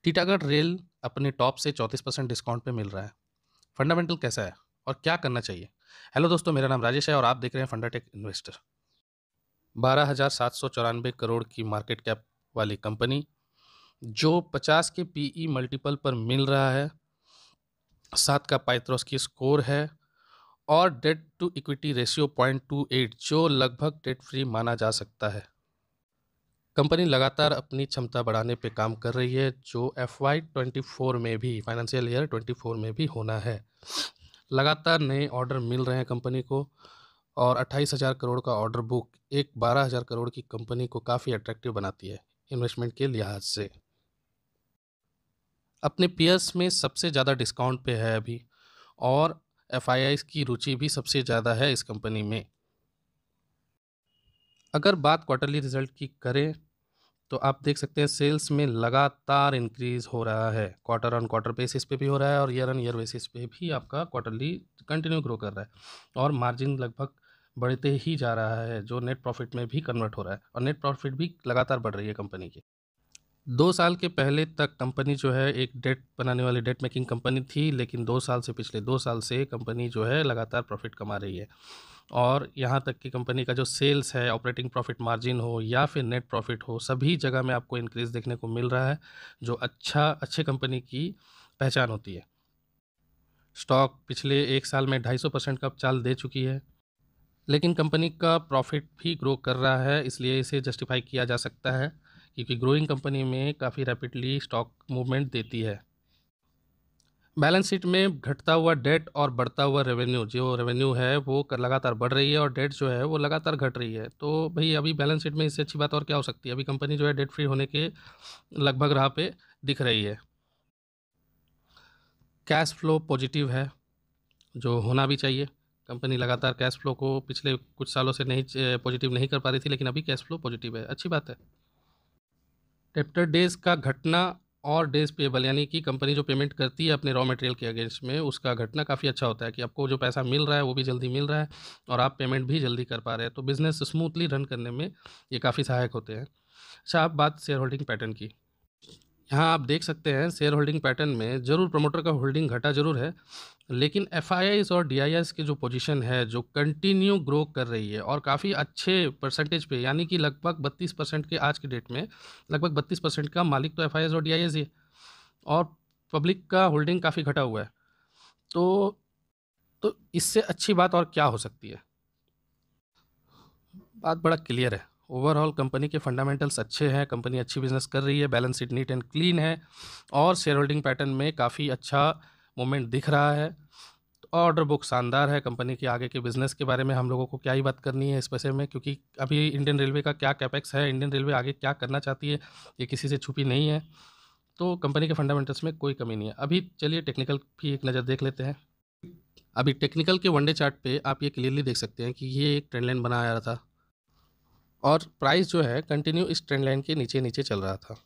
Titagarh rail अपने top से 34% discount पे मिल रहा है। फंडामेंटल कैसा है और क्या करना चाहिए? हेलो दोस्तों, मेरा नाम राजेश है और आप देख रहे हैं फंडाटेक इन्वेस्टर। 12,794 करोड़ की मार्केट कैप वाली कंपनी जो 50 के पीई मल्टीपल पर मिल रहा है, 7 का पाइथ्रोस्की स्कोर है और डेट टू इक्विटी रेशियो 0.28 जो लगभग डेट फ्री माना जा सकता है। कंपनी लगातार अपनी क्षमता बढ़ाने पे काम कर रही है जो FY24 में भी, फाइनेंशियल ईयर 24 में भी होना है। लगातार नए ऑर्डर मिल रहे हैं कंपनी को और 28,000 करोड़ का ऑर्डर बुक एक 12,000 करोड़ की कंपनी को काफ़ी अट्रैक्टिव बनाती है इन्वेस्टमेंट के लिहाज से। अपने पीयर्स में सबसे ज़्यादा डिस्काउंट पे है अभी और FIIs की रुचि भी सबसे ज़्यादा है इस कंपनी में। अगर बात क्वार्टरली रिजल्ट की करें तो आप देख सकते हैं सेल्स में लगातार इंक्रीज हो रहा है, क्वार्टर ऑन क्वार्टर बेसिस पे भी हो रहा है और ईयर ऑन ईयर बेसिस पे भी आपका क्वार्टरली कंटिन्यू ग्रो कर रहा है और मार्जिन लगभग बढ़ते ही जा रहा है जो नेट प्रॉफिट में भी कन्वर्ट हो रहा है और नेट प्रॉफिट भी लगातार बढ़ रही है कंपनी की। 2 साल के पहले तक कंपनी जो है एक डेट बनाने वाली डेट मेकिंग कंपनी थी, लेकिन 2 साल से, पिछले 2 साल से कंपनी जो है लगातार प्रॉफिट कमा रही है और यहाँ तक कि कंपनी का जो सेल्स है, ऑपरेटिंग प्रॉफिट मार्जिन हो या फिर नेट प्रॉफिट हो, सभी जगह में आपको इंक्रीज़ देखने को मिल रहा है जो अच्छे कंपनी की पहचान होती है। स्टॉक पिछले 1 साल में 250% का चाल दे चुकी है, लेकिन कंपनी का प्रॉफिट भी ग्रो कर रहा है, इसलिए इसे जस्टिफाई किया जा सकता है क्योंकि ग्रोइंग कंपनी में काफ़ी रैपिडली स्टॉक मूवमेंट देती है। बैलेंस शीट में घटता हुआ डेट और बढ़ता हुआ रेवेन्यू, जो रेवेन्यू है वो लगातार बढ़ रही है और डेट जो है वो लगातार घट रही है। तो भाई अभी बैलेंस शीट में इससे अच्छी बात और क्या हो सकती है? अभी कंपनी जो है डेट फ्री होने के लगभग राह पे दिख रही है। कैश फ्लो पॉजिटिव है जो होना भी चाहिए। कंपनी लगातार कैश फ्लो को पिछले कुछ सालों से नहीं पॉजिटिव नहीं कर पा रही थी, लेकिन अभी कैश फ्लो पॉजिटिव है, अच्छी बात है। डेब्टर डेज का घटना और डेज पेबल, यानी कि कंपनी जो पेमेंट करती है अपने रॉ मटेरियल के अगेंस्ट में, उसका घटना काफ़ी अच्छा होता है कि आपको जो पैसा मिल रहा है वो भी जल्दी मिल रहा है और आप पेमेंट भी जल्दी कर पा रहे हैं। तो बिज़नेस स्मूथली रन करने में ये काफ़ी सहायक होते हैं। अच्छा, अब बात शेयर होल्डिंग पैटर्न की। यहाँ आप देख सकते हैं शेयर होल्डिंग पैटर्न में ज़रूर प्रमोटर का होल्डिंग घटा ज़रूर है, लेकिन FIIs और DIIs की जो पोजीशन है जो कंटिन्यू ग्रो कर रही है और काफ़ी अच्छे परसेंटेज पे, यानी कि लगभग 32% के आज की डेट में लगभग 32% का मालिक तो FIIs और DIIs ही है और पब्लिक का होल्डिंग काफ़ी घटा हुआ है। तो इससे अच्छी बात और क्या हो सकती है? बात बड़ा क्लियर है। ओवरऑल कंपनी के फंडामेंटल्स अच्छे हैं, कंपनी अच्छी बिजनेस कर रही है, balance sheet neat and clean है और शेयर होल्डिंग पैटर्न में काफ़ी अच्छा मोमेंट दिख रहा है। ऑर्डर बुक शानदार है। कंपनी के आगे के बिज़नेस के बारे में हम लोगों को क्या ही बात करनी है इस पैसे में, क्योंकि अभी इंडियन रेलवे का क्या कैपेक्स है, इंडियन रेलवे आगे क्या करना चाहती है, ये किसी से छुपी नहीं है। तो कंपनी के फंडामेंटल्स में कोई कमी नहीं है। अभी चलिए टेक्निकल भी एक नज़र देख लेते हैं। अभी टेक्निकल के वनडे चार्ट पे आप ये क्लियरली देख सकते हैं कि ये एक ट्रेंड लाइन बना आ रहा था और प्राइस जो है कंटिन्यू इस ट्रेंड लाइन के नीचे नीचे चल रहा था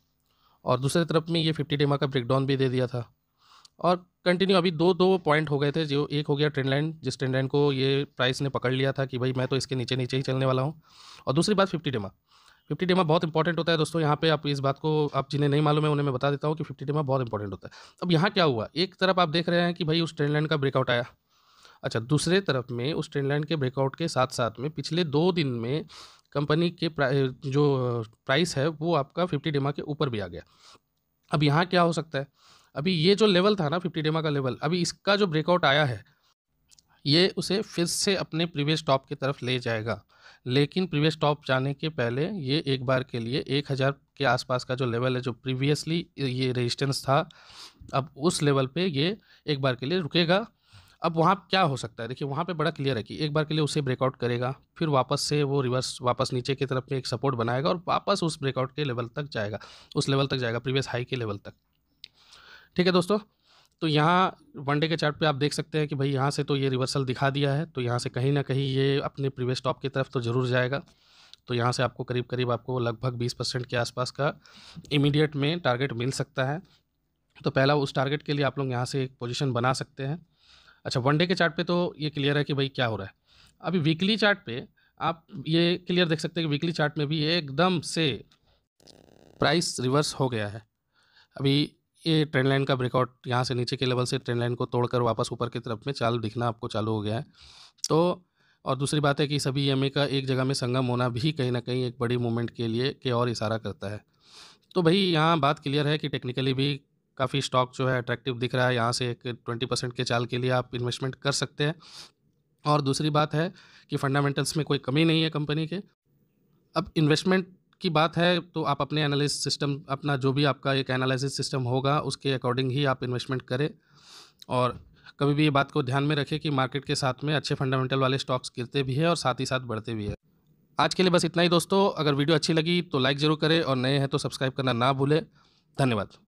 और दूसरी तरफ में ये 50 डेमा का ब्रेकडाउन भी दे दिया था और कंटिन्यू अभी दो पॉइंट हो गए थे। जो एक हो गया ट्रेंड लाइन, जिस ट्रेंड लाइन को ये प्राइस ने पकड़ लिया था कि भाई मैं तो इसके नीचे नीचे ही चलने वाला हूँ, और दूसरी बात 50 डेमा बहुत इंपॉर्टेंट होता है दोस्तों। यहाँ पे आप इस बात को, आप जिन्हें नहीं मालूम है उन्हें मैं बता देता हूँ कि 50 डेमा बहुत इंपॉर्टेंट होता है। अब यहाँ क्या हुआ, एक तरफ आप देख रहे हैं कि भाई उस ट्रेंड लाइन का ब्रेकआउट आया। अच्छा, दूसरे तरफ में उस ट्रेंड लाइन के ब्रेकआउट के साथ साथ में पिछले 2 दिन में कंपनी के जो प्राइस है वो आपका 50 डेमा के ऊपर भी आ गया। अब यहाँ क्या हो सकता है, अभी ये जो लेवल था ना 50 डेमा का लेवल, अभी इसका जो ब्रेकआउट आया है ये उसे फिर से अपने प्रीवियस टॉप की तरफ ले जाएगा, लेकिन प्रीवियस टॉप जाने के पहले ये एक बार के लिए 1000 के आसपास का जो लेवल है, जो प्रीवियसली ये रेजिस्टेंस था, अब उस लेवल पे ये एक बार के लिए रुकेगा। अब वहाँ क्या हो सकता है, देखिए वहाँ पे बड़ा क्लियर है कि एक बार के लिए उसे ब्रेकआउट करेगा, फिर वापस से वो रिवर्स वापस नीचे की तरफ में एक सपोर्ट बनाएगा और वापस उस ब्रेकआउट के लेवल तक जाएगा, उस लेवल तक जाएगा, प्रीवियस हाई के लेवल तक। ठीक है दोस्तों, तो यहाँ वनडे के चार्ट पे आप देख सकते हैं कि भाई यहाँ से तो ये रिवर्सल दिखा दिया है, तो यहाँ से कहीं ना कहीं ये अपने प्रीवियस टॉप की तरफ तो ज़रूर जाएगा। तो यहाँ से आपको करीब करीब आपको लगभग 20% के आसपास का इमीडिएट में टारगेट मिल सकता है। तो पहला उस टारगेट के लिए आप लोग यहाँ से एक पोजीशन बना सकते हैं। अच्छा, वनडे के चार्ट पे तो ये क्लियर है कि भाई क्या हो रहा है। अभी वीकली चार्ट पे आप ये क्लियर देख सकते हैं कि वीकली चार्ट में भी एकदम से प्राइस रिवर्स हो गया है। अभी ये ट्रेंड लाइन का ब्रेकआउट यहाँ से नीचे के लेवल से ट्रेंड लाइन को तोड़कर वापस ऊपर की तरफ में चाल दिखना आपको चालू हो गया है। तो और दूसरी बात है कि सभी ईएमए का एक जगह में संगम होना भी कहीं न कहीं एक बड़ी मूवमेंट के लिए की ओर इशारा करता है। तो भई यहाँ बात क्लियर है कि टेक्निकली भी काफ़ी स्टॉक जो है अट्रैक्टिव दिख रहा है, यहाँ से एक 20% के चाल के लिए आप इन्वेस्टमेंट कर सकते हैं। और दूसरी बात है कि फंडामेंटल्स में कोई कमी नहीं है कंपनी के। अब इन्वेस्टमेंट की बात है तो आप अपने एनालिसिस सिस्टम अपना जो भी आपका एक एनालिसिस सिस्टम होगा उसके अकॉर्डिंग ही आप इन्वेस्टमेंट करें। और कभी भी ये बात को ध्यान में रखें कि मार्केट के साथ में अच्छे फंडामेंटल वाले स्टॉक्स गिरते भी हैं और साथ ही साथ बढ़ते भी हैं। आज के लिए बस इतना ही दोस्तों। अगर वीडियो अच्छी लगी तो लाइक ज़रूर करें और नए हैं तो सब्सक्राइब करना ना भूलें। धन्यवाद।